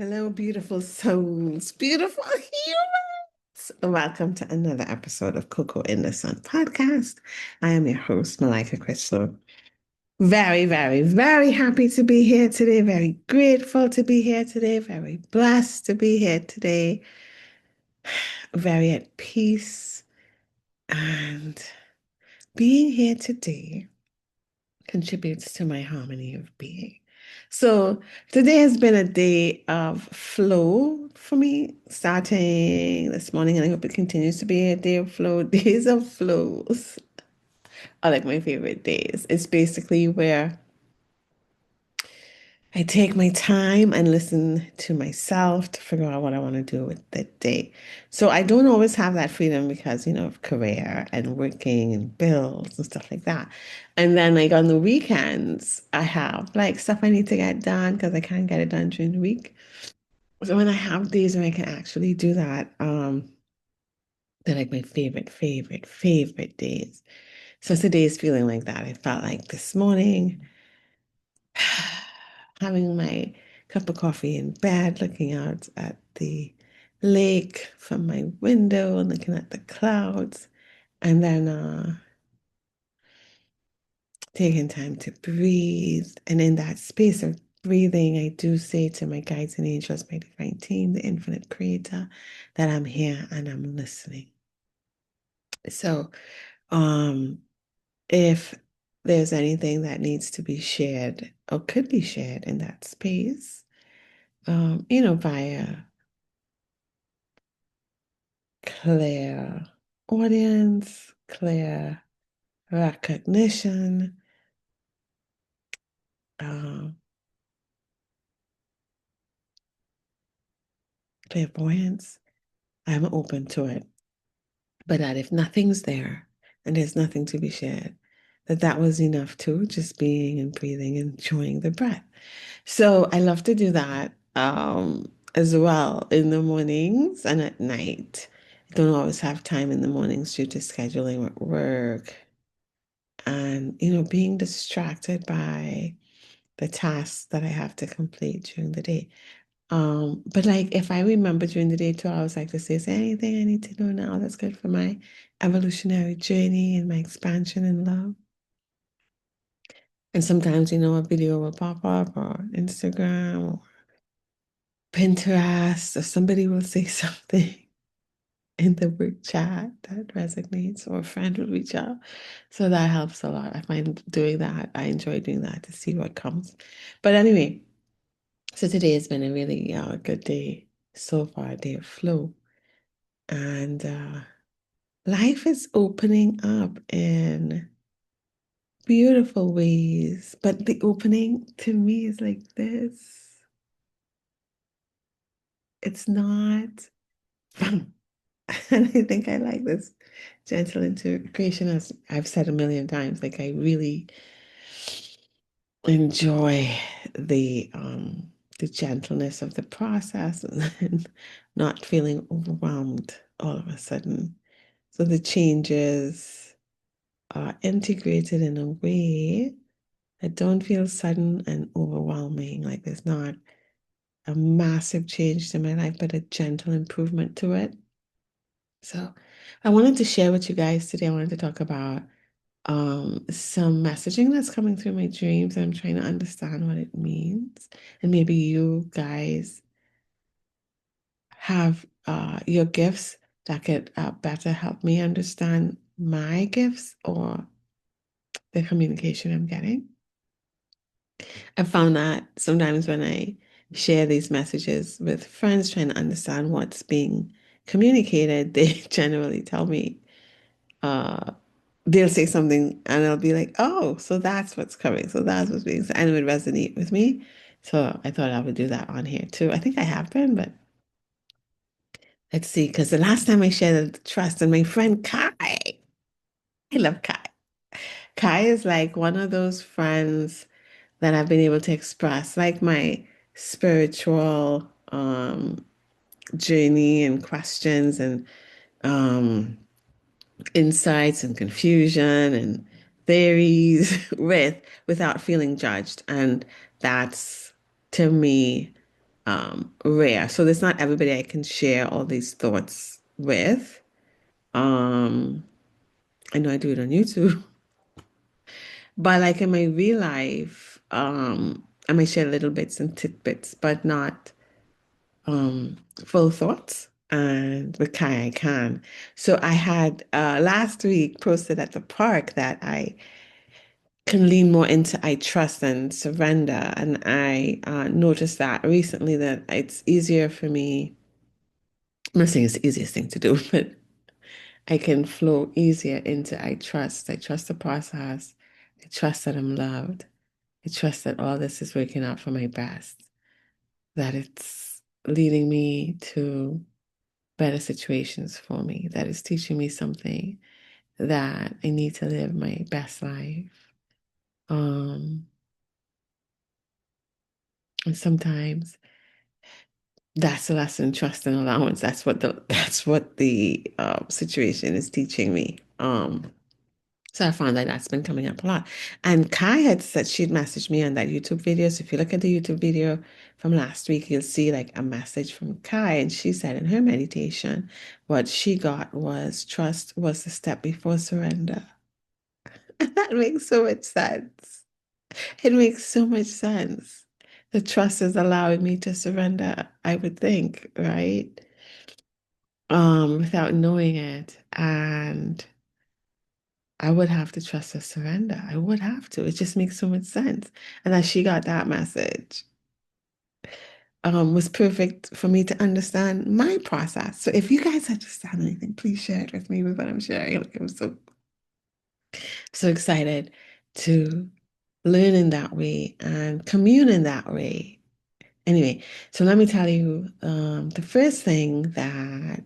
Hello, beautiful souls, beautiful humans. Welcome to another episode of Cocoa in the Sun podcast. I am your host, Malika Crystal. Very, very, very happy to be here today. Very grateful to be here today. Very blessed to be here today. Very at peace. And being here today contributes to my harmony of being. So today has been a day of flow for me, starting this morning, and I hope it continues to be a day of flow. Days of flows are like my favorite days. It's basically where I take my time and listen to myself to figure out what I want to do with the day. So I don't always have that freedom because, of career and working and bills and stuff like that. And then like on the weekends, I have like stuff I need to get done because I can't get it done during the week. So when I have days when I can actually do that, they're like my favorite days. So today's feeling like that. I felt like this morning having my cup of coffee in bed, looking out at the lake from my window and looking at the clouds, and then taking time to breathe. And in that space of breathing, I do say to my guides and angels, my divine team, the infinite creator, that I'm here and I'm listening. So, um, if there's anything that needs to be shared or could be shared in that space, via clear audience, clear recognition, um, clairvoyance, I'm open to it. But that if nothing's there and there's nothing to be shared, that was enough too, just being and breathing, enjoying the breath. So I love to do that as well in the mornings and at night. I don't always have time in the mornings due to scheduling at work and, being distracted by the tasks that I have to complete during the day. But like if I remember during the day too, I always like to say, is there anything I need to know now that's good for my evolutionary journey and my expansion in love? And sometimes, a video will pop up on Instagram or Pinterest, or somebody will say something in the work chat that resonates, or a friend will reach out. So that helps a lot. I find doing that, I enjoy doing that to see what comes. But anyway, so today has been a really good day so far, a day of flow. And life is opening up in beautiful ways. But the opening to me is like this. It's not, and I think I like this gentle integration, as I've said a million times. Like I really enjoy the gentleness of the process and not feeling overwhelmed all of a sudden. So the changes are integrated in a way that don't feel sudden and overwhelming. Like there's not a massive change to my life, but a gentle improvement to it. So I wanted to share with you guys today. I wanted to talk about some messaging that's coming through my dreams. I'm trying to understand what it means. And maybe you guys have your gifts that could better help me understand my gifts or the communication I'm getting. I found that sometimes when I share these messages with friends trying to understand what's being communicated, they generally tell me, uh, they'll say something and I'll be like, oh, so that's what's coming. So that's what's being said. And it would resonate with me. So I thought I would do that on here too. I think I have been, but let's see. Because the last time I shared the trust and my friend Kai, I love Kai. Kai is like one of those friends that I've been able to express like my spiritual journey and questions and um, insights and confusion and theories without feeling judged. And that's to me rare. So there's not everybody I can share all these thoughts with. Um, I know I do it on YouTube, but like in my real life, I may share little bits and tidbits, but not full thoughts. And with Kai, I can. So I had last week posted at the park that I can lean more into I trust and surrender. And I noticed that recently that it's easier for me. I'm not saying it's the easiest thing to do, but I can flow easier into I trust. I trust the process. I trust that I'm loved. I trust that all this is working out for my best, that it's leading me to better situations for me, that it's teaching me something that I need to live my best life. Um, and sometimes that's the lesson, trust and allowance. That's what the situation is teaching me. So I found that that's been coming up a lot. And Kai had said she'd messaged me on that YouTube video. So if you look at the YouTube video from last week, you'll see like a message from Kai. And she said in her meditation, what she got was trust was the step before surrender. And that makes so much sense. It makes so much sense. The trust is allowing me to surrender, I would think, right? Without knowing it. And I would have to trust her surrender. I would have to. It just makes so much sense. And that she got that message was perfect for me to understand my process. So if you guys understand anything, please share it with me with what I'm sharing. Like I'm so excited to learn in that way and commune in that way. Anyway, so let me tell you the first thing that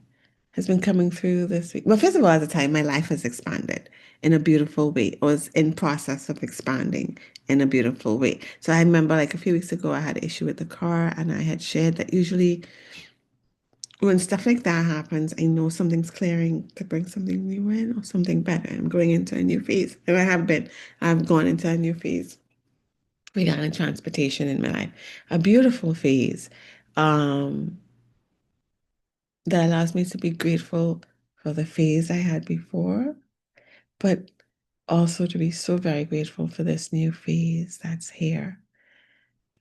has been coming through this week. Well, first of all, at the time, my life has expanded in a beautiful way. It was in process of expanding in a beautiful way. So I remember like a few weeks ago, I had an issue with the car, and I had shared that usually when stuff like that happens, I know something's clearing to bring something new in or something better. I'm going into a new phase. And I have been. I've gone into a new phase regarding transportation in my life. A beautiful phase. Um, that allows me to be grateful for the phase I had before, but also to be so very grateful for this new phase that's here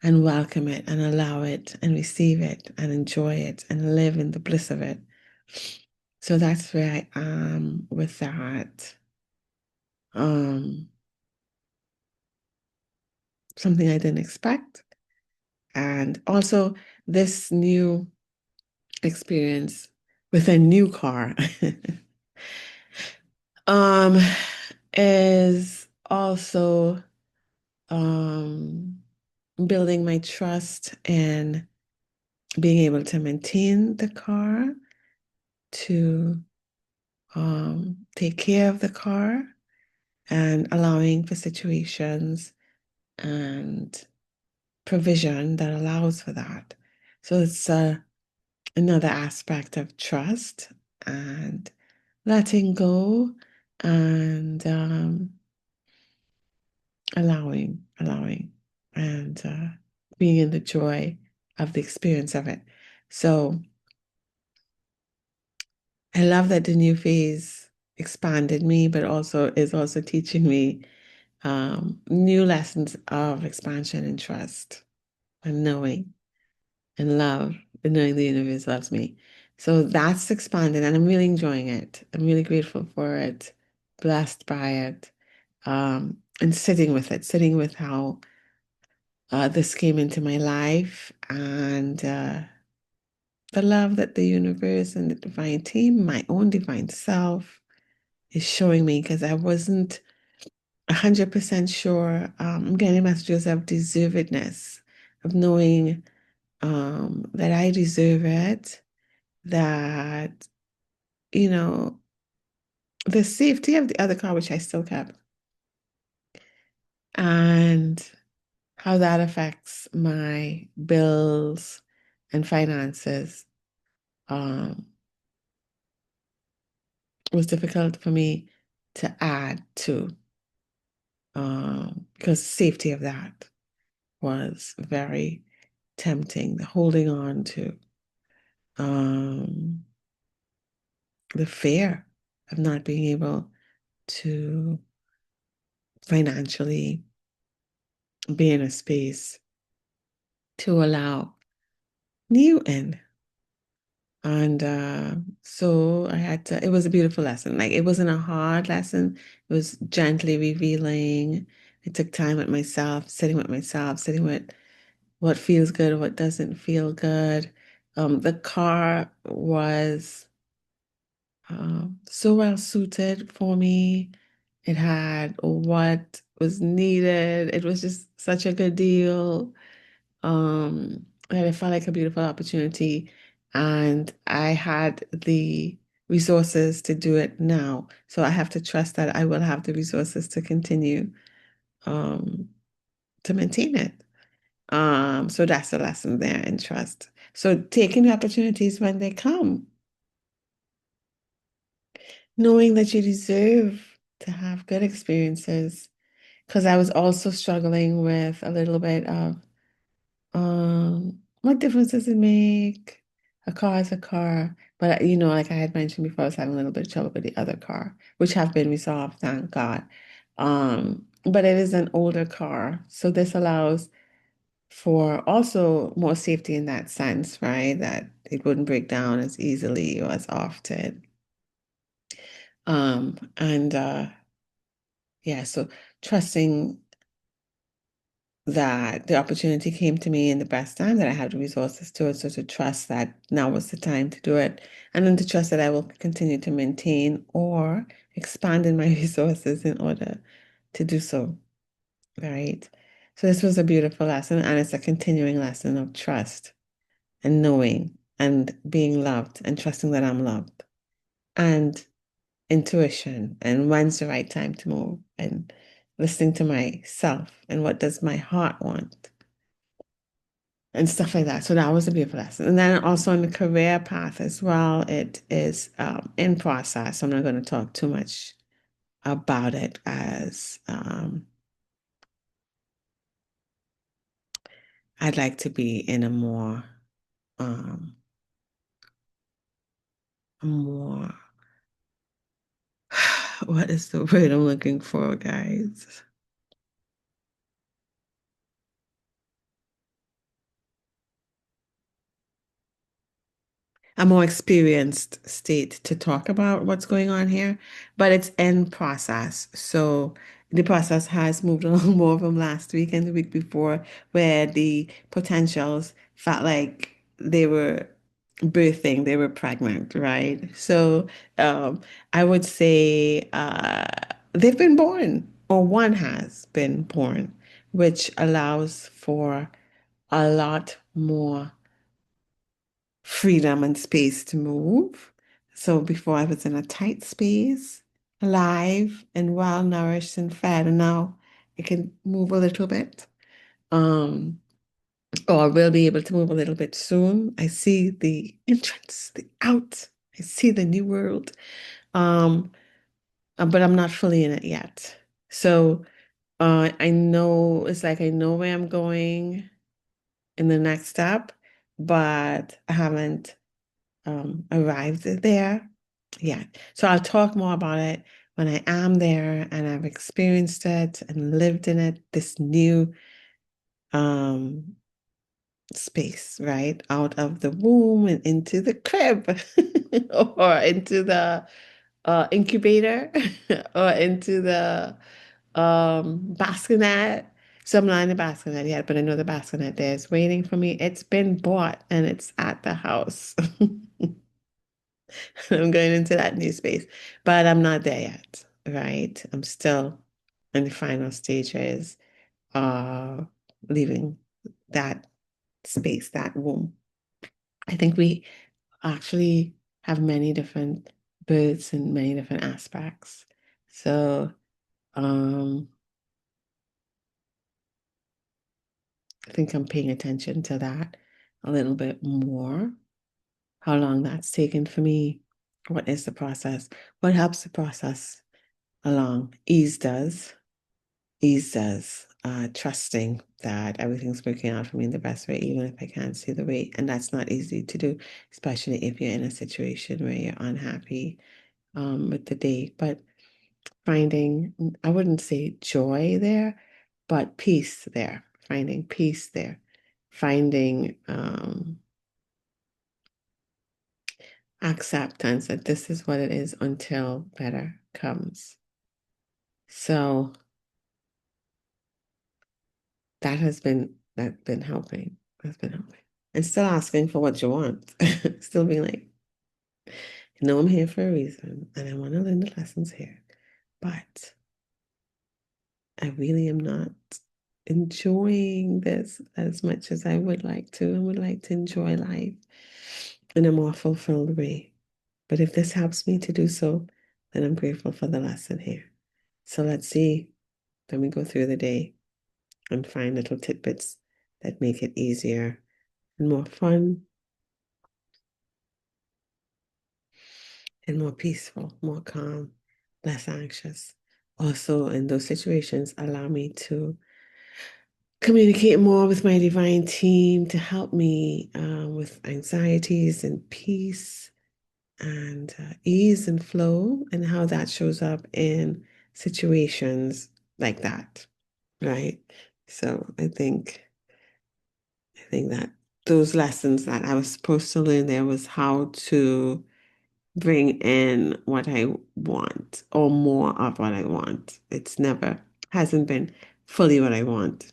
and welcome it and allow it and receive it and enjoy it and live in the bliss of it. So that's where I am with that. Um, Something I didn't expect. And also this new experience with a new car. um, is also um, building my trust and being able to maintain the car, to take care of the car, and allowing for situations and provision that allows for that. So it's another aspect of trust and letting go and allowing, and being in the joy of the experience of it. So I love that the new phase expanded me, but also is also teaching me new lessons of expansion and trust and knowing and love and knowing the universe loves me. So that's expanded and I'm really enjoying it. I'm really grateful for it, blessed by it, and sitting with how this came into my life and the love that the universe and the divine team, my own divine self, is showing me because I wasn't 100% sure. I'm getting messages of deservedness, of knowing that I deserve it, that, you know, the safety of the other car, which I still kept, and how that affects my bills and finances um, was difficult for me to add to, because safety of that was very tempting, the holding on to, um, the fear of not being able to financially be in a space to allow new in. And so I had to, it was a beautiful lesson. Like it wasn't a hard lesson, it was gently revealing. I took time with myself, sitting with what feels good, what doesn't feel good. The car was so well suited for me. It had what was needed. It was just such a good deal. And it felt like a beautiful opportunity. And I had the resources to do it now. So I have to trust that I will have the resources to continue um, to maintain it. So that's the lesson there in trust. So taking the opportunities when they come, knowing that you deserve to have good experiences. Because I was also struggling with a little bit of what difference does it make? A car is a car. But like I had mentioned before, I was having a little bit of trouble with the other car, which have been resolved, thank God. But it is an older car. So this allows for also more safety in that sense, right? That it wouldn't break down as easily or as often. And yeah, so trusting that the opportunity came to me in the best time, that I had the resources to it. So to trust that now was the time to do it. And then to trust that I will continue to maintain or expand in my resources in order to do so. Right. So this was a beautiful lesson, and it's a continuing lesson of trust and knowing and being loved and trusting that I'm loved and intuition and when's the right time to move and listening to myself and what does my heart want and stuff like that. So that was a beautiful lesson. And then also in the career path as well, it is in process. I'm not going to talk too much about it as I'd like to be in um, a more, what is the word I'm looking for, guys? A more experienced state to talk about what's going on here, but it's in process. So the process has moved along more from last week and the week before, where the potentials felt like they were birthing, they were pregnant, right? So um, I would say they've been born, or one has been born, which allows for a lot more freedom and space to move. So before I was in a tight space, alive and well nourished and fed, and now it can move a little bit. Um, or we'll be able to move a little bit soon. I see the entrance, the out. I see the new world. Um, but I'm not fully in it yet. So I know it's like I know where I'm going in the next step, but I haven't arrived there yet. So I'll talk more about it when I am there and I've experienced it and lived in it, this new um space, right? Out of the womb and into the crib or into the incubator or into the bassinet. So I'm not in the bassinet yet, but I know the bassinet there is waiting for me. It's been bought and it's at the house. I'm going into that new space, but I'm not there yet, right? I'm still in the final stages of leaving that space, that womb. I think we actually have many different births and many different aspects. So, um, I think I'm paying attention to that a little bit more. How long that's taken for me. What is the process? What helps the process along? Ease does. Ease does. trusting that everything's working out for me in the best way, even if I can't see the way. And that's not easy to do, especially if you're in a situation where you're unhappy with the day. But finding, I wouldn't say joy there, but peace there, finding peace there, finding acceptance that this is what it is until better comes. So that been helping. That's been helping. And still asking for what you want. Still being like, you know, I'm here for a reason and I want to learn the lessons here. But I really am not enjoying this as much as I would like to. I would like to enjoy life in a more fulfilled way. But if this helps me to do so, then I'm grateful for the lesson here. So let's see. Then we go through the day and find little tidbits that make it easier and more fun and more peaceful, more calm, less anxious. Also, in those situations, allow me to communicate more with my divine team to help me with anxieties and peace and ease and flow, and how that shows up in situations like that, right? So I think that those lessons that I was supposed to learn there was how to bring in what I want or more of what I want. It's never hasn't been fully what I want,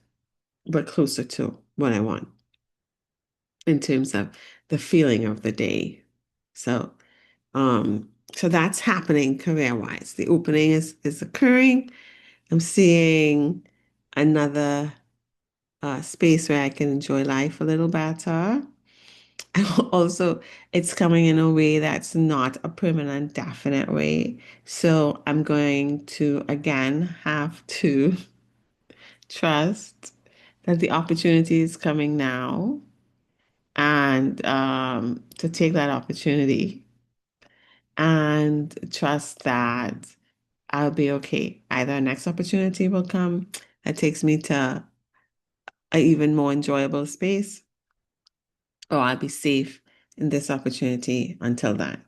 but closer to what I want in terms of the feeling of the day. So, so that's happening career-wise. The opening is occurring. I'm seeing another space where I can enjoy life a little better. Also, it's coming in a way that's not a permanent, definite way. So I'm going to again have to trust that the opportunity is coming now and to take that opportunity and trust that I'll be okay. Either a next opportunity will come that takes me to an even more enjoyable space, or I'll be safe in this opportunity until then.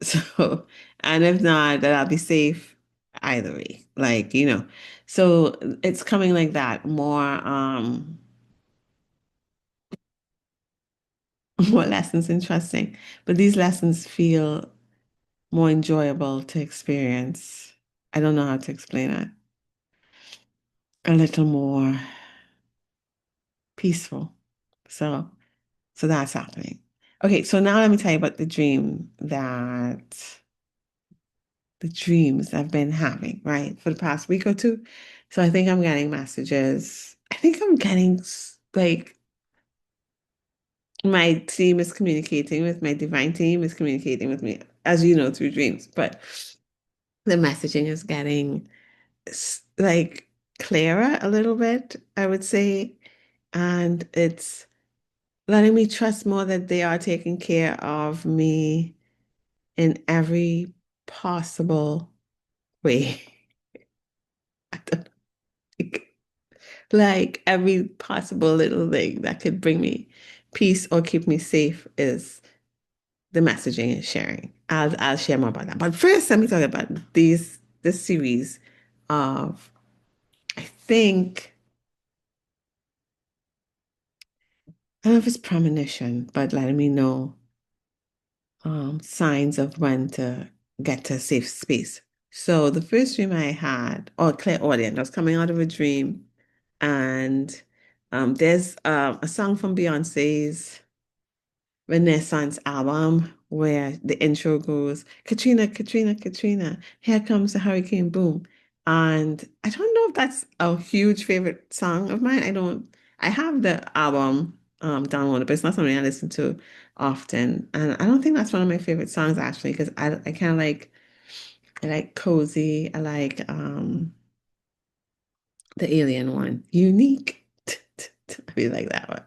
So, and if not, then I'll be safe either way. Like, so it's coming like that, more lessons interesting. But these lessons feel more enjoyable to experience. I don't know how to explain it. A little more peaceful. So, so that's happening. Okay, so now let me tell you about the dreams I've been having, right, for the past week or two. So I think I'm getting messages. I think I'm getting like my team is communicating with my divine team is communicating with me, as you know, through dreams. But the messaging is getting like clearer a little bit, I would say. And it's letting me trust more that they are taking care of me in every possible way. I don't think, like every possible little thing that could bring me peace or keep me safe is the messaging and sharing. I'll share more about that. But first, let me talk about this series of I think I don't know if it's premonition, but letting me know signs of when to get to a safe space. So the first dream I had, or clairaudient, I was coming out of a dream, and there's a song from Beyonce's Renaissance album where the intro goes, Katrina, Katrina, Katrina, here comes the hurricane boom. And I don't know if that's a huge favorite song of mine. I have the album downloaded, but it's not something I listen to often. And I don't think that's one of my favorite songs actually, because I kind of I like cozy. I like the alien one, unique. I really like that one.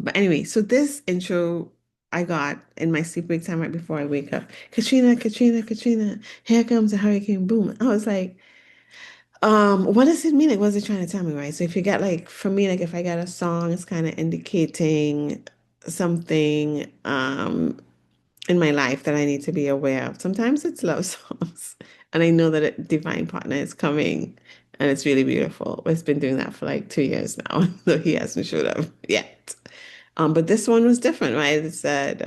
But anyway, so this intro I got in my sleep wake time right before I wake up. Katrina, Katrina, Katrina, here comes a hurricane boom. I was like, What does it mean? Like, what is it trying to tell me, right? So if you get like, for me, like if I get a song, it's kind of indicating something in my life that I need to be aware of. Sometimes it's love songs, and I know that a divine partner is coming, and it's really beautiful. It's been doing that for like 2 years now, though he hasn't showed up yet. But this one was different, right? It said,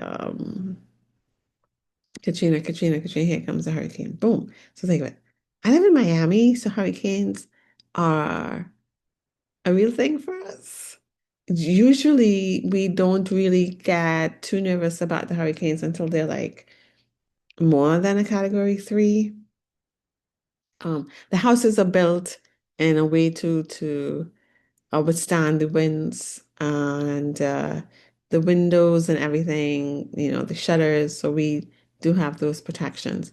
Katrina, Katrina, Katrina, here comes the hurricane. Boom. So think of it. I live in Miami, so hurricanes are a real thing for us. Usually, we don't really get too nervous about the hurricanes until they're like more than a category three. The houses are built in a way to withstand the winds and the windows and everything, the shutters. So we do have those protections.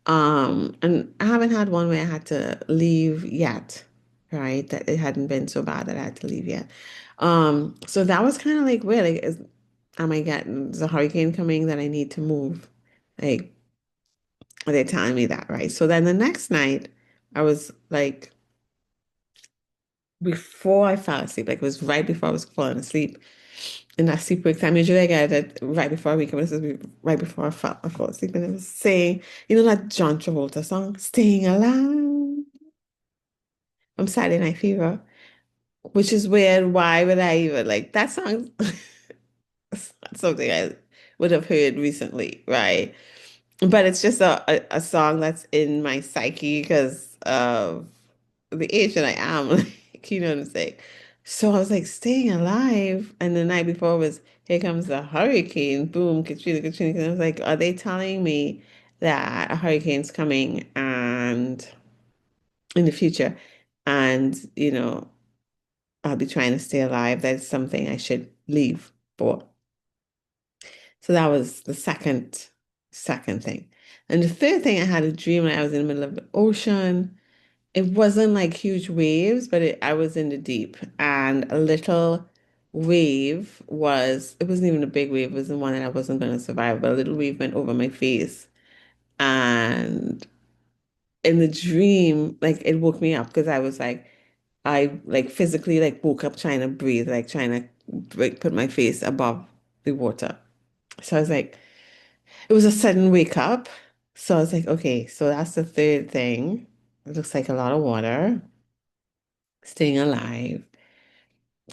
And I haven't had one where I had to leave yet, right? That it hadn't been so bad that I had to leave yet. So that was kind of like weird. Like, am I getting the hurricane coming that I need to move? Like, are they telling me that, right? So then the next night, I was like, before I fell asleep, like it was right before I was falling asleep. In that sleep wake time, usually I get it right before I wake up. This is right before I fall asleep, and it was saying, that John Travolta song, "Staying Alive" from Saturday Night Fever, which is weird. Why would I even like that song? It's not something I would have heard recently, right? But it's just a song that's in my psyche because of the age that I am. Like, you know what I'm saying? So I was like, staying alive. And the night before was, here comes the hurricane. Boom, Katrina, Katrina. And I was like, are they telling me that a hurricane's coming and in the future? And, I'll be trying to stay alive. That's something I should leave for. So that was the second thing. And the third thing, I had a dream when I was in the middle of the ocean. It wasn't like huge waves, but I was in the deep. And a little wave it wasn't even a big wave, it was the one that I wasn't going to survive, but a little wave went over my face. And in the dream, like it woke me up because I was like, I like physically like woke up trying to breathe, like trying to like put my face above the water. So I was like, it was a sudden wake up. So I was like, okay, so that's the third thing. It looks like a lot of water, staying alive.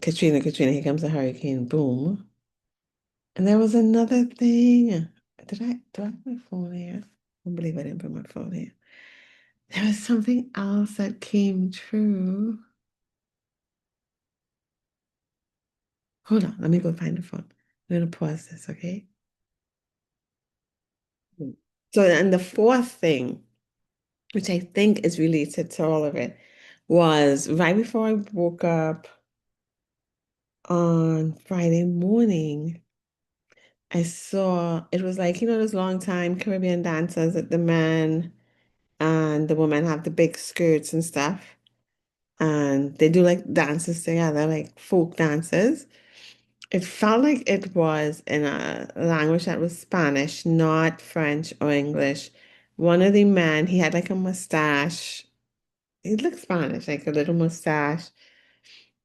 Katrina, Katrina, here comes the hurricane. Boom. And there was another thing. Do I have my phone here? I don't believe I didn't put my phone here. There was something else that came true. Hold on, let me go find the phone. I'm gonna pause this, okay? So, and the fourth thing, which I think is related to all of it, was right before I woke up on Friday morning, I saw it was like, those long time Caribbean dancers that the man and the woman have the big skirts and stuff. And they do like dances together, like folk dances. It felt like it was in a language that was Spanish, not French or English. One of the men, he had like a mustache. He looked Spanish, like a little mustache.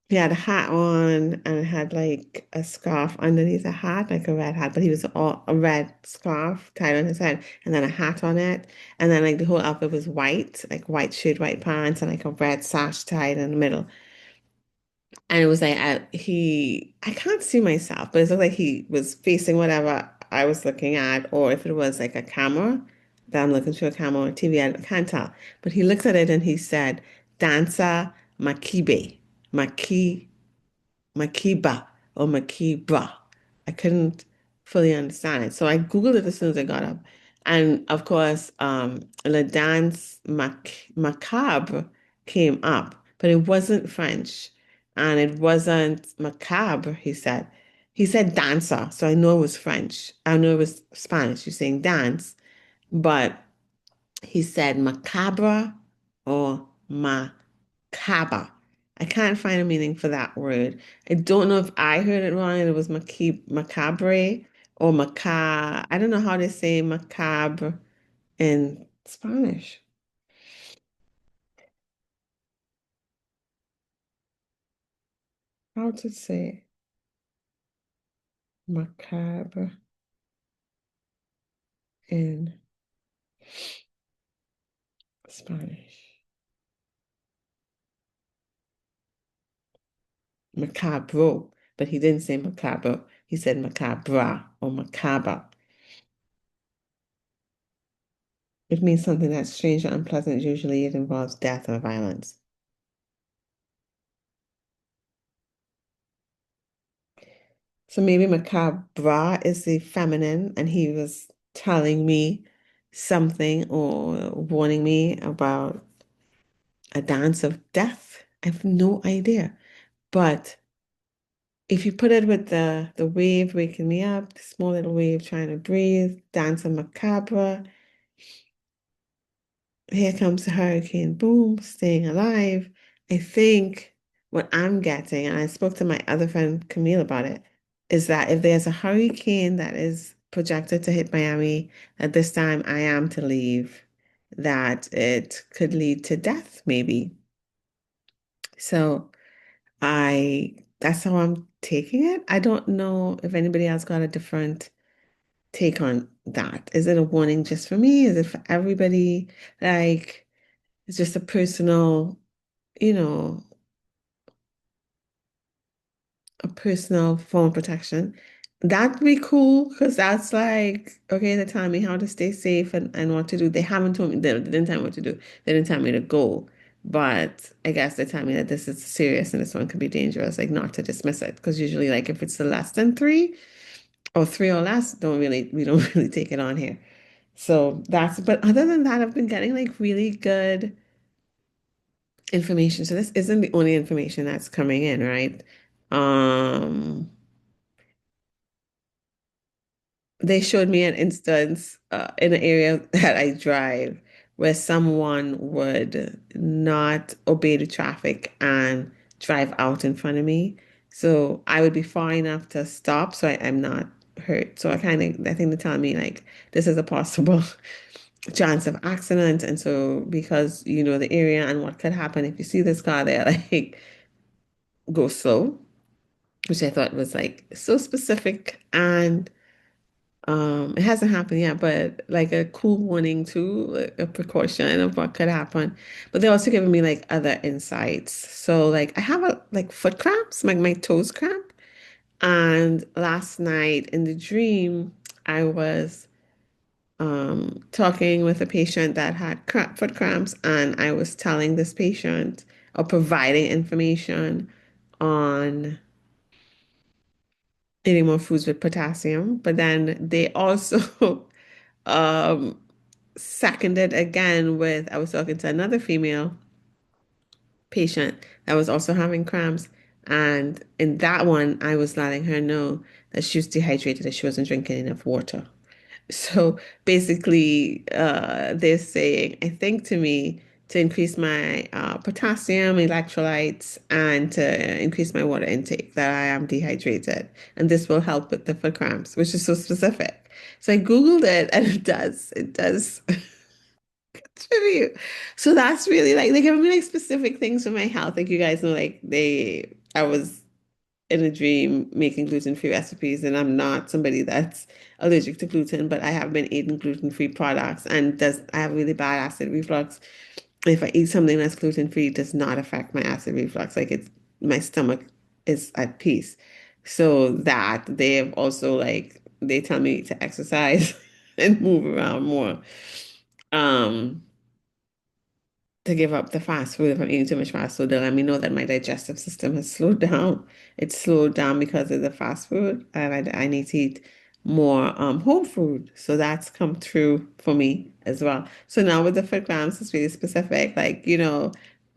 He had a hat on and had like a scarf underneath the hat, like a red hat, but he was all a red scarf tied on his head and then a hat on it. And then like the whole outfit was white, like white shirt, white pants, and like a red sash tied in the middle. And it was like I can't see myself, but it looked like he was facing whatever I was looking at, or if it was like a camera that I'm looking through a camera or TV, I can't tell. But he looked at it and he said, Dancer Makibe. Maki Makiba or Makiba. I couldn't fully understand it. So I Googled it as soon as I got up. And of course, Le Dance Macabre came up, but it wasn't French and it wasn't macabre, he said. He said dancer, so I know it was French. I know it was Spanish. You're saying dance, but he said macabre or macabre. I can't find a meaning for that word. I don't know if I heard it wrong and it was macabre or maca. I don't know how they say macabre in Spanish. how to say macabre in Spanish. Macabro, but he didn't say macabre. He said macabra or macabre. It means something that's strange or unpleasant. Usually it involves death or violence. So maybe macabre is the feminine, and he was telling me something or warning me about a dance of death. I have no idea. But if you put it with the wave waking me up, the small little wave trying to breathe, dance of macabre, here comes the hurricane, boom, staying alive. I think what I'm getting, and I spoke to my other friend Camille about it, is that if there's a hurricane that is projected to hit Miami at this time, I am to leave, that it could lead to death, maybe. So that's how I'm taking it. I don't know if anybody else got a different take on that. Is it a warning just for me? Is it for everybody? Like, it's just a personal, you know, a personal phone protection. That'd be cool because that's like, okay, they tell me how to stay safe and what to do. They haven't told me, they didn't tell me what to do. They didn't tell me to go. But I guess they tell me that this is serious and this one could be dangerous, like not to dismiss it. Because usually, like if it's the less than three or three or less, we don't really take it on here. So but other than that, I've been getting like really good information. So this isn't the only information that's coming in, right? Um, they showed me an instance in an area that I drive where someone would not obey the traffic and drive out in front of me. So I would be far enough to stop so I'm not hurt. So I think they're telling me like this is a possible chance of accident. And so because you know the area and what could happen if you see this car there, like go slow, which I thought was like so specific and it hasn't happened yet, but like a cool warning too, like a precaution of what could happen. But they're also giving me like other insights. So like I have like foot cramps, like my toes cramp. And last night in the dream, I was talking with a patient that had foot cramps, and I was telling this patient or providing information on eating more foods with potassium. But then they also um seconded again with I was talking to another female patient that was also having cramps. And in that one, I was letting her know that she was dehydrated, that she wasn't drinking enough water. So basically, they're saying, I think to me, to increase my potassium, electrolytes, and to increase my water intake, that I am dehydrated. And this will help with the foot cramps, which is so specific. So I Googled it and it does tribute. So that's really like they give me like specific things for my health. Like you guys know, I was in a dream making gluten-free recipes, and I'm not somebody that's allergic to gluten, but I have been eating gluten-free products, and does I have really bad acid reflux. If I eat something that's gluten-free, it does not affect my acid reflux. Like it's my stomach is at peace. So that they have also like they tell me to exercise and move around more. Um, to give up the fast food if I'm eating too much fast food. They let me know that my digestive system has slowed down. It's slowed down because of the fast food, and I need to eat more whole food. So that's come true for me as well. So now with the foot grams, it's really specific, like,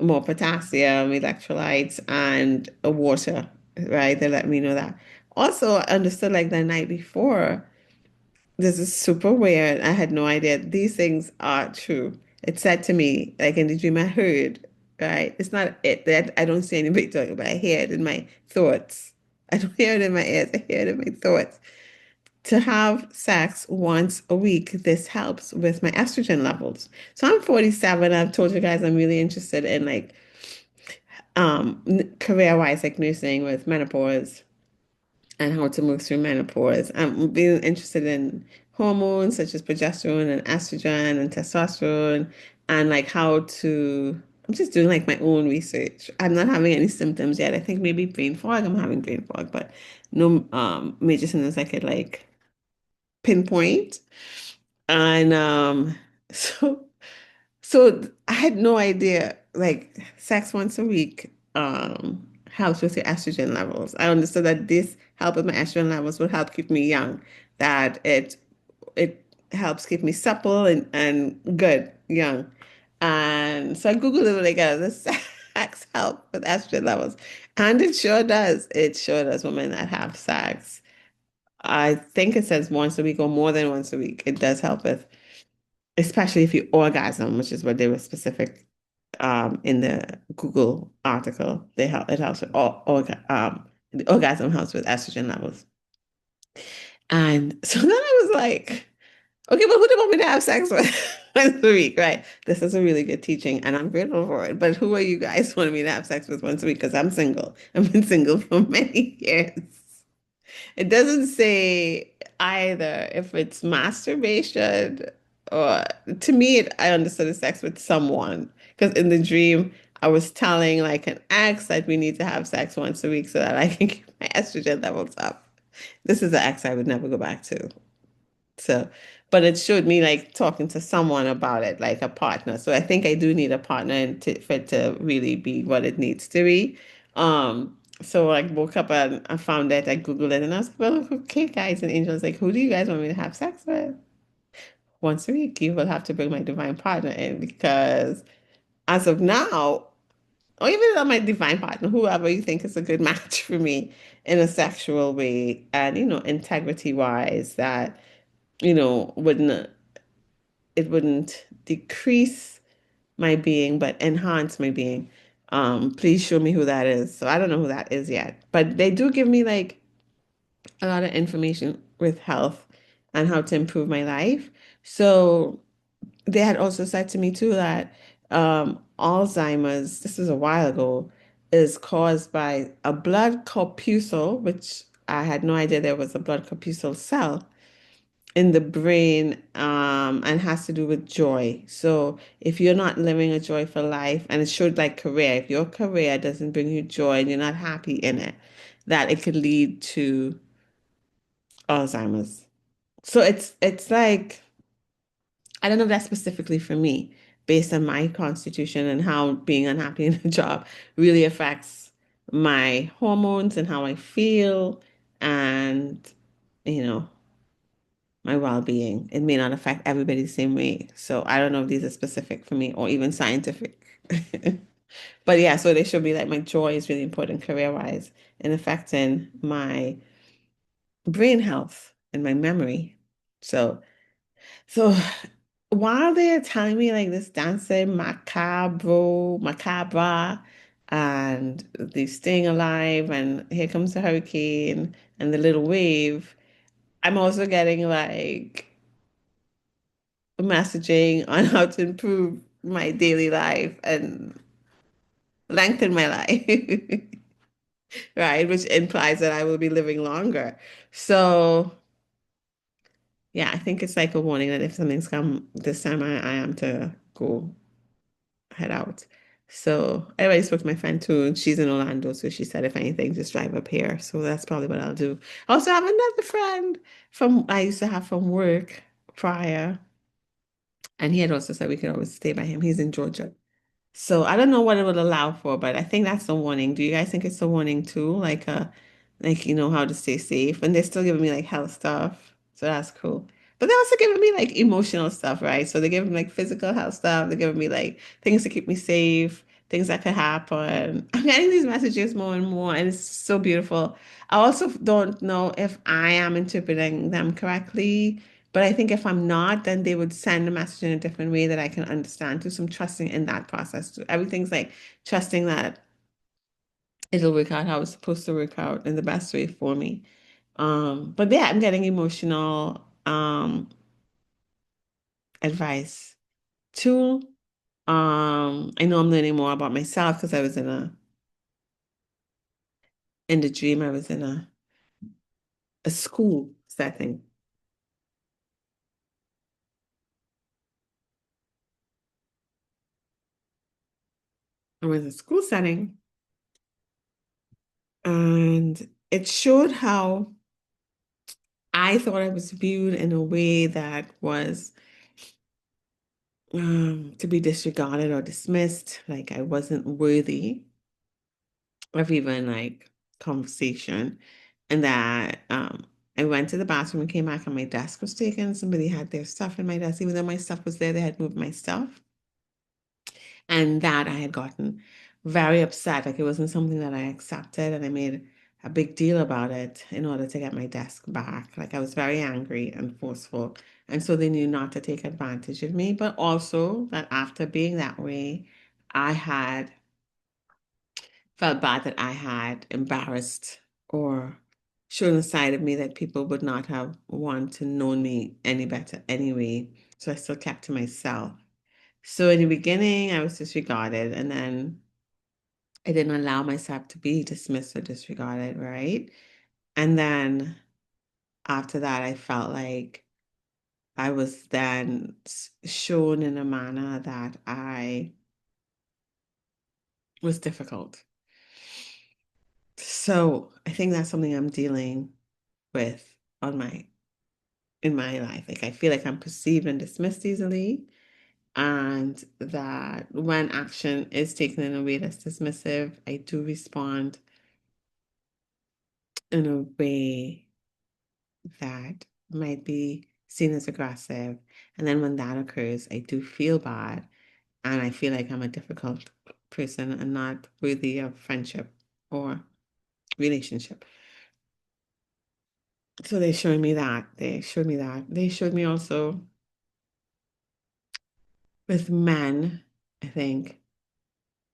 more potassium, electrolytes, and water, right? They let me know that. Also, I understood like the night before. This is super weird. I had no idea. These things are true. It said to me, like in the dream I heard, right? It's not it that I don't see anybody talking, but I hear it in my thoughts. I don't hear it in my ears, I hear it in my thoughts. To have sex once a week, this helps with my estrogen levels. So I'm 47. I've told you guys I'm really interested in like career-wise, like nursing with menopause and how to move through menopause. I'm being interested in hormones such as progesterone and estrogen and testosterone, and like how to. I'm just doing like my own research. I'm not having any symptoms yet. I think maybe brain fog. I'm having brain fog, but no major symptoms I could like pinpoint. And so I had no idea like sex once a week helps with your estrogen levels. I understood that this help with my estrogen levels would help keep me young, that it helps keep me supple and good young. And so I Googled it like this sex help with estrogen levels. And it sure does. It sure does women that have sex. I think it says once a week or more than once a week. It does help with, especially if you orgasm, which is what they were specific in the Google article. It helps with the orgasm helps with estrogen levels. And so then I was like, okay, but who do you want me to have sex with once a week, right? This is a really good teaching, and I'm grateful for it. But who are you guys wanting me to have sex with once a week? Because I'm single. I've been single for many years. It doesn't say either if it's masturbation or to me, I understood the sex with someone because in the dream, I was telling like an ex that we need to have sex once a week so that I can keep my estrogen levels up. This is an ex I would never go back to. So, but it showed me like talking to someone about it, like a partner. So I think I do need a partner for it to really be what it needs to be. So I woke up and I found that I Googled it and I was like, well, okay, guys and angels, like, who do you guys want me to have sex with? Once a week, you will have to bring my divine partner in because as of now, or even my divine partner, whoever you think is a good match for me in a sexual way and, integrity wise, that, wouldn't it wouldn't decrease my being, but enhance my being. Please show me who that is. So I don't know who that is yet, but they do give me like a lot of information with health and how to improve my life. So they had also said to me too that Alzheimer's, this is a while ago, is caused by a blood corpuscle, which I had no idea there was a blood corpuscle cell in the brain and has to do with joy. So if you're not living a joyful life, and it showed like career, if your career doesn't bring you joy and you're not happy in it, that it could lead to Alzheimer's. So it's like I don't know if that's specifically for me, based on my constitution and how being unhappy in a job really affects my hormones and how I feel and you know my well-being. It may not affect everybody the same way. So I don't know if these are specific for me or even scientific. But yeah, so they should be like my joy is really important career-wise in affecting my brain health and my memory. So while they're telling me like this dancing macabre and the staying alive and here comes the hurricane and the little wave, I'm also getting like messaging on how to improve my daily life and lengthen my life, right? Which implies that I will be living longer. So, yeah, I think it's like a warning that if something's come this time, I am to go head out. So, I already spoke to my friend too, and she's in Orlando. So she said, if anything, just drive up here. So that's probably what I'll do. I also have another friend from I used to have from work prior, and he had also said we could always stay by him. He's in Georgia. So I don't know what it would allow for, but I think that's a warning. Do you guys think it's a warning too? Like how to stay safe, and they're still giving me like health stuff, so that's cool. But they're also giving me like emotional stuff, right? So they're giving me like physical health stuff. They're giving me like things to keep me safe, things that could happen. I'm getting these messages more and more, and it's so beautiful. I also don't know if I am interpreting them correctly. But I think if I'm not, then they would send a message in a different way that I can understand too. So I'm trusting in that process too. Everything's like trusting that it'll work out how it's supposed to work out in the best way for me. But yeah, I'm getting emotional advice too. I know I'm learning more about myself because I was in a in the dream, I was in a school setting. I was in a school setting, and it showed how I thought I was viewed in a way that was to be disregarded or dismissed, like I wasn't worthy of even like conversation, and that I went to the bathroom and came back and my desk was taken. Somebody had their stuff in my desk, even though my stuff was there, they had moved my stuff. And that I had gotten very upset. Like it wasn't something that I accepted, and I made a big deal about it in order to get my desk back. Like I was very angry and forceful. And so they knew not to take advantage of me, but also that after being that way, I had felt bad that I had embarrassed or shown a side of me that people would not have wanted to know me any better anyway. So I still kept to myself. So in the beginning, I was disregarded, and then I didn't allow myself to be dismissed or disregarded, right? And then after that, I felt like I was then shown in a manner that I was difficult. So I think that's something I'm dealing with on my in my life. Like I feel like I'm perceived and dismissed easily, and that when action is taken in a way that's dismissive, I do respond in a way that might be seen as aggressive. And then when that occurs, I do feel bad, and I feel like I'm a difficult person and not worthy of friendship or relationship. So they showed me that. They showed me that. They showed me also with men, I think,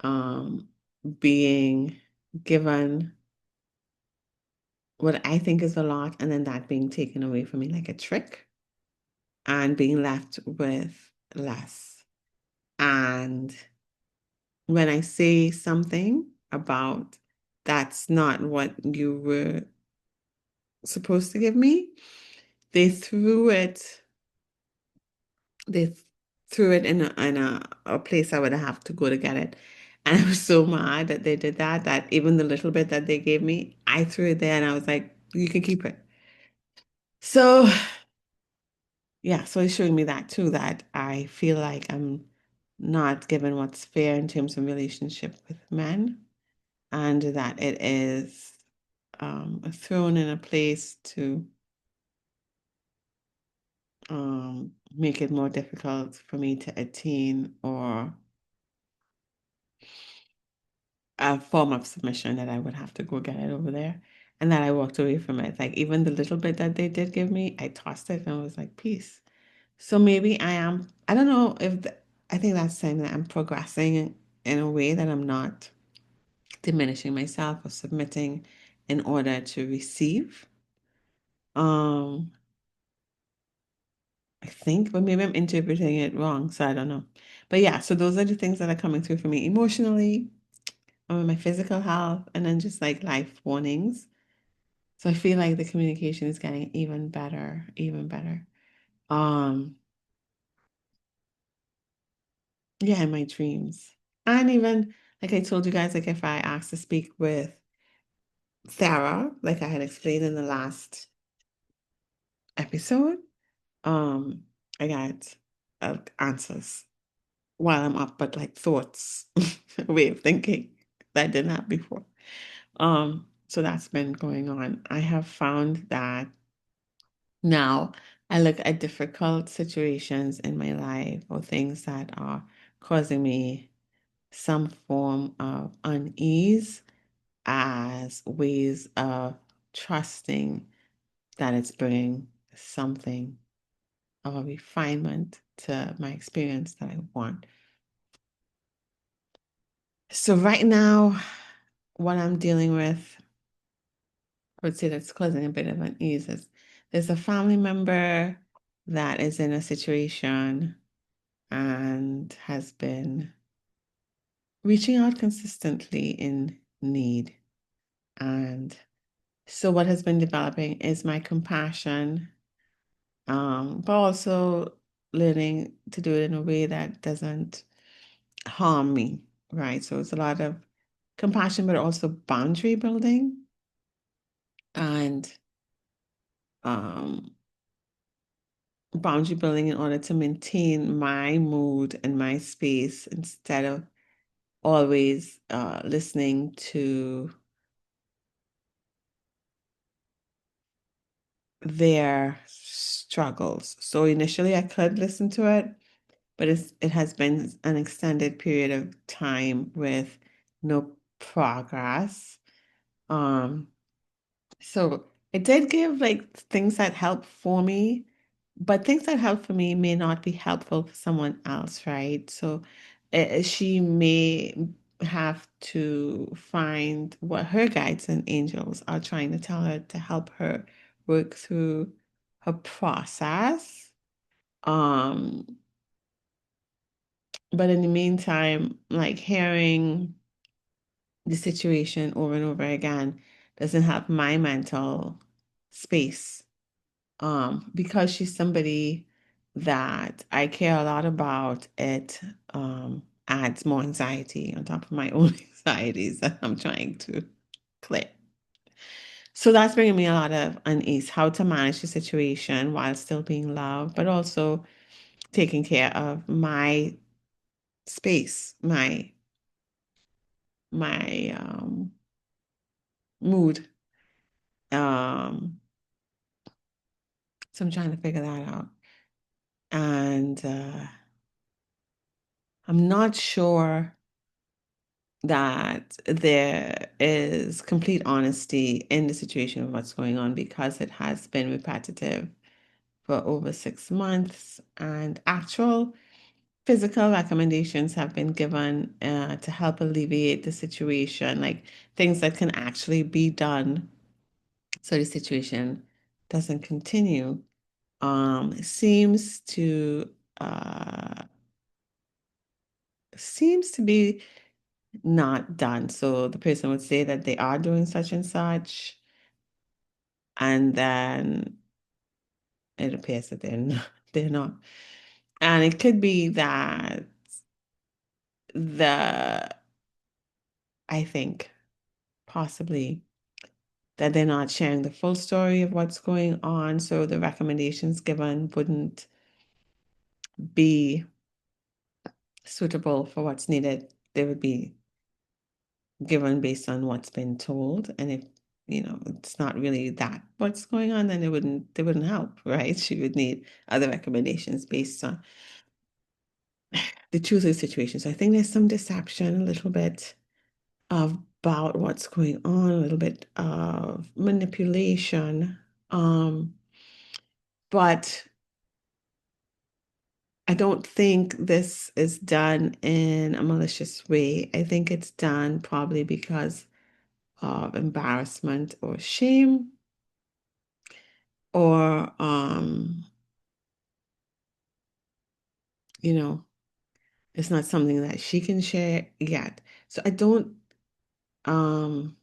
um, being given what I think is a lot, and then that being taken away from me like a trick, and being left with less. And when I say something about that's not what you were supposed to give me, they threw it, they threw it in a place I would have to go to get it. And I was so mad that they did that, that even the little bit that they gave me, I threw it there and I was like, you can keep it. So yeah, so it's showing me that too, that I feel like I'm not given what's fair in terms of relationship with men, and that it is thrown in a place to make it more difficult for me to attain or a form of submission that I would have to go get it over there. And that I walked away from it. Like even the little bit that they did give me, I tossed it and was like, peace. So maybe I don't know if, I think that's saying that I'm progressing in a way that I'm not diminishing myself or submitting in order to receive. Um, I think, but maybe I'm interpreting it wrong, so I don't know. But yeah, so those are the things that are coming through for me emotionally, my physical health, and then just like life warnings. So I feel like the communication is getting even better, even better. Um, yeah, in my dreams. And even like I told you guys, like if I asked to speak with Sarah, like I had explained in the last episode, um, I got answers while I'm up, but like thoughts, a way of thinking that I didn't have before. So that's been going on. I have found that now I look at difficult situations in my life or things that are causing me some form of unease as ways of trusting that it's bringing something of a refinement to my experience that I want. So right now, what I'm dealing with, I would say that's causing a bit of unease is there's a family member that is in a situation and has been reaching out consistently in need. And so what has been developing is my compassion, but also learning to do it in a way that doesn't harm me, right? So it's a lot of compassion, but also boundary building and um, boundary building in order to maintain my mood and my space instead of always listening to their struggles. So initially I could listen to it, but it has been an extended period of time with no progress. Um, so it did give like things that help for me, but things that help for me may not be helpful for someone else, right? So she may have to find what her guides and angels are trying to tell her to help her work through her process. Um, but in the meantime, like hearing the situation over and over again doesn't help my mental space. Because she's somebody that I care a lot about, it adds more anxiety on top of my own anxieties that I'm trying to clear. So that's bringing me a lot of unease, how to manage the situation while still being loved, but also taking care of my space, my mood. Um, so I'm trying to figure that out. And I'm not sure that there is complete honesty in the situation of what's going on because it has been repetitive for over 6 months, and actual physical recommendations have been given to help alleviate the situation, like things that can actually be done so the situation doesn't continue. Uh, seems to be not done. So the person would say that they are doing such and such, and then it appears that they're not, they're not. And it could be that the, I think possibly that they're not sharing the full story of what's going on. So the recommendations given wouldn't be suitable for what's needed. They would be given based on what's been told. And if, it's not really that what's going on, then they wouldn't help, right? She would need other recommendations based on the truth of the situation. So I think there's some deception, a little bit about what's going on, a little bit of manipulation. But I don't think this is done in a malicious way. I think it's done probably because of embarrassment or shame, or you know, it's not something that she can share yet. So I um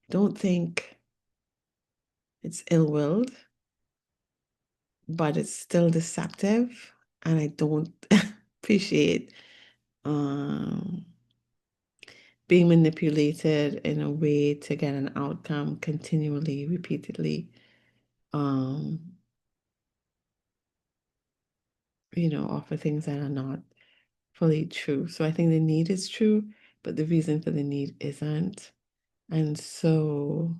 don't think it's ill-willed, but it's still deceptive, and I don't appreciate um being manipulated in a way to get an outcome continually, repeatedly, um, off of things that are not fully true. So I think the need is true, but the reason for the need isn't. And so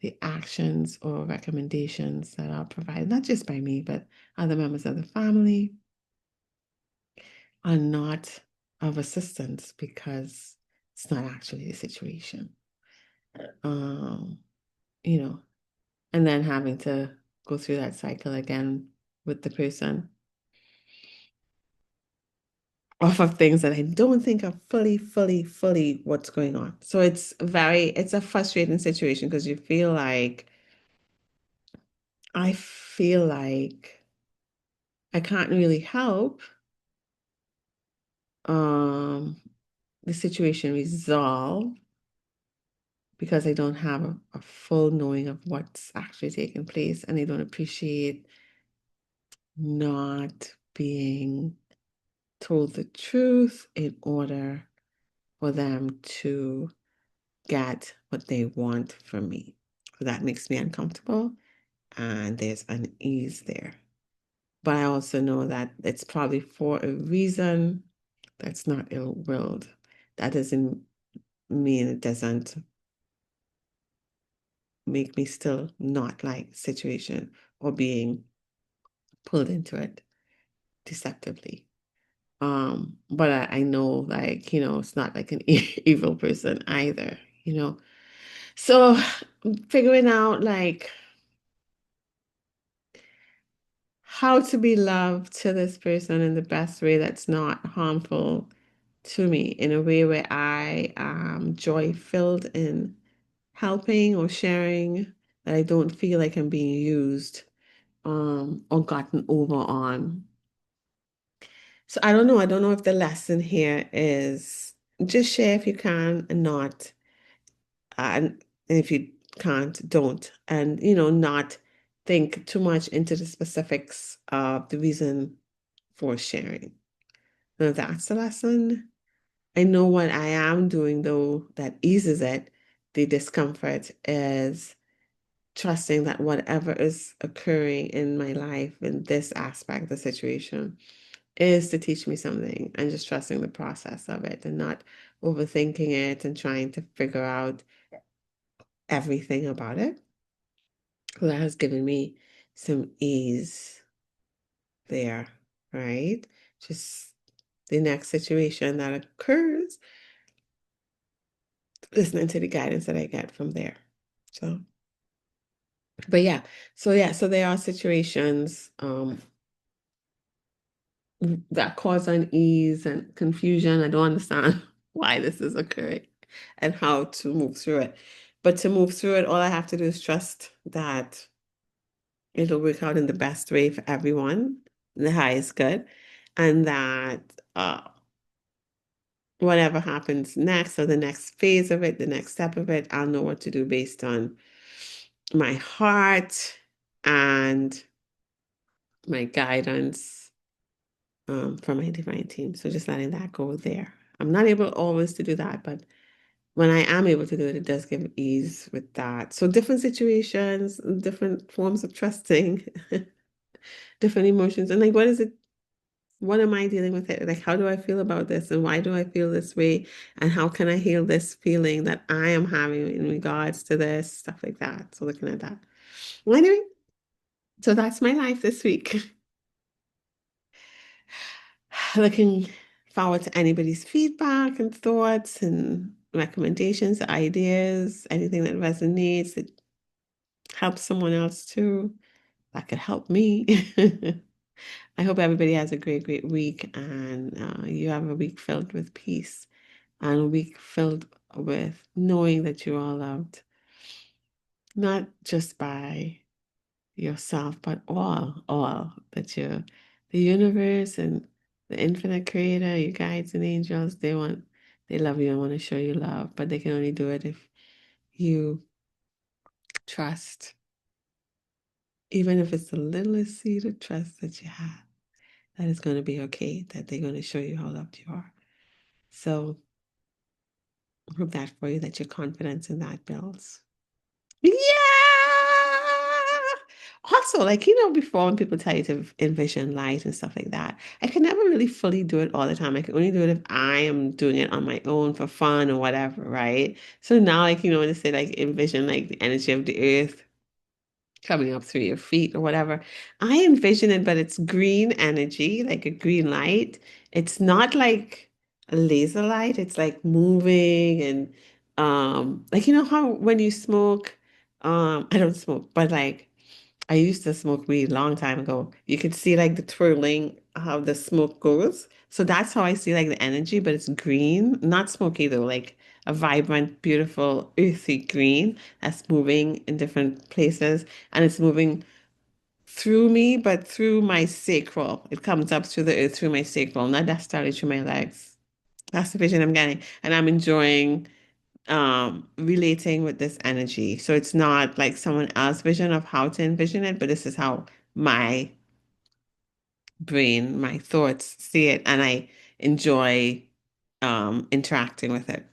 the actions or recommendations that are provided, not just by me, but other members of the family, are not of assistance because it's not actually the situation. Um, you know, and then having to go through that cycle again with the person off of things that I don't think are fully what's going on. So it's a frustrating situation because I feel like I can't really help. Um, the situation resolved because I don't have a full knowing of what's actually taking place, and I don't appreciate not being told the truth in order for them to get what they want from me. So that makes me uncomfortable, and there's unease there. But I also know that it's probably for a reason that's not ill-willed. That doesn't mean it doesn't make me still not like situation or being pulled into it deceptively. But I know, like, it's not like an evil person either, you know. So figuring out like how to be loved to this person in the best way that's not harmful to me, in a way where I am joy filled in helping or sharing, that I don't feel like I'm being used or gotten over on. So I don't know. I don't know if the lesson here is just share if you can and not. And if you can't, don't. And, not think too much into the specifics of the reason for sharing. Now, that's the lesson. I know what I am doing, though, that eases it. The discomfort is trusting that whatever is occurring in my life in this aspect, the situation, is to teach me something, and just trusting the process of it and not overthinking it and trying to figure out everything about it. So that has given me some ease there, right? Just the next situation that occurs, listening to the guidance that I get from there. So, but yeah, so there are situations that cause unease and confusion. I don't understand why this is occurring and how to move through it. But to move through it, all I have to do is trust that it'll work out in the best way for everyone, the highest good, and that whatever happens next, or the next phase of it, the next step of it, I'll know what to do based on my heart and my guidance from my divine team. So just letting that go there. I'm not able always to do that, but when I am able to do it, it does give ease with that. So different situations, different forms of trusting, different emotions. And like, what is it? What am I dealing with it? Like, how do I feel about this? And why do I feel this way? And how can I heal this feeling that I am having in regards to this? Stuff like that. So looking at that. Well, anyway, so that's my life this week. Looking forward to anybody's feedback and thoughts and recommendations, ideas, anything that resonates, that helps someone else too, that could help me. I hope everybody has a great, great week, and you have a week filled with peace and a week filled with knowing that you are loved, not just by yourself, but all that you're the universe and the infinite creator, your guides and angels, they love you and want to show you love, but they can only do it if you trust, even if it's the littlest seed of trust that you have, that it's going to be okay, that they're going to show you how loved you are. So I hope that for you, that your confidence in that builds. Yeah. Also, like, before when people tell you to envision light and stuff like that, I can never really fully do it all the time. I can only do it if I am doing it on my own for fun or whatever, right? So now, like, when they say like envision like the energy of the earth coming up through your feet or whatever, I envision it, but it's green energy, like a green light. It's not like a laser light. It's like moving and like how when you smoke, I don't smoke, but like I used to smoke weed a long time ago. You could see like the twirling, how the smoke goes. So that's how I see like the energy, but it's green, not smoky though, like a vibrant, beautiful, earthy green that's moving in different places, and it's moving through me, but through my sacral. It comes up through the earth through my sacral, not necessarily through my legs. That's the vision I'm getting. And I'm enjoying relating with this energy. So it's not like someone else's vision of how to envision it, but this is how my brain, my thoughts see it, and I enjoy interacting with it.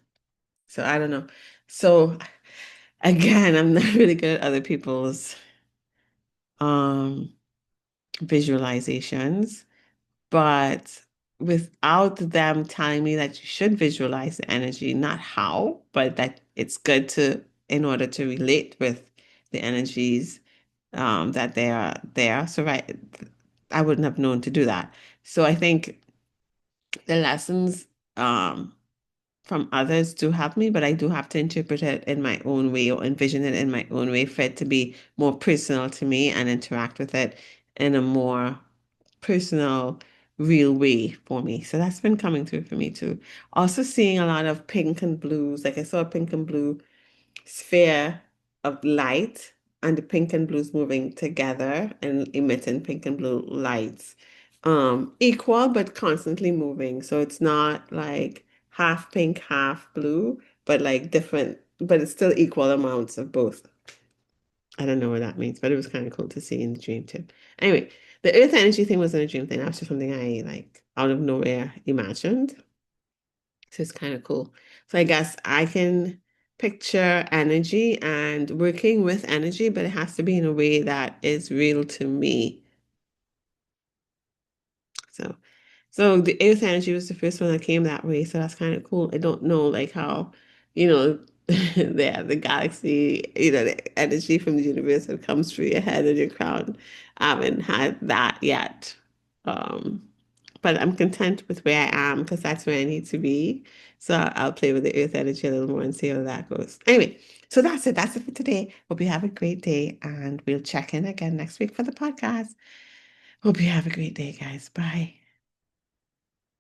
So I don't know. So again, I'm not really good at other people's um visualizations, but without them telling me that you should visualize the energy, not how, but that it's good to, in order to relate with the energies that they are there. So right, I wouldn't have known to do that. So I think the lessons from others do help me, but I do have to interpret it in my own way or envision it in my own way for it to be more personal to me and interact with it in a more personal, real way for me. So that's been coming through for me too. Also seeing a lot of pink and blues. Like I saw a pink and blue sphere of light and the pink and blues moving together and emitting pink and blue lights. Equal but constantly moving. So it's not like half pink, half blue, but like different, but it's still equal amounts of both. I don't know what that means, but it was kind of cool to see in the dream too. Anyway, the earth energy thing wasn't a dream thing. That was just something I like out of nowhere imagined. So it's kind of cool. So I guess I can picture energy and working with energy, but it has to be in a way that is real to me. So, so the earth energy was the first one that came that way. So that's kind of cool. I don't know like how, you know, the galaxy, the energy from the universe that comes through your head and your crown. I haven't had that yet. Um, but I'm content with where I am because that's where I need to be. So I'll play with the earth energy a little more and see how that goes. Anyway, so that's it. That's it for today. Hope you have a great day and we'll check in again next week for the podcast. Hope you have a great day, guys. Bye.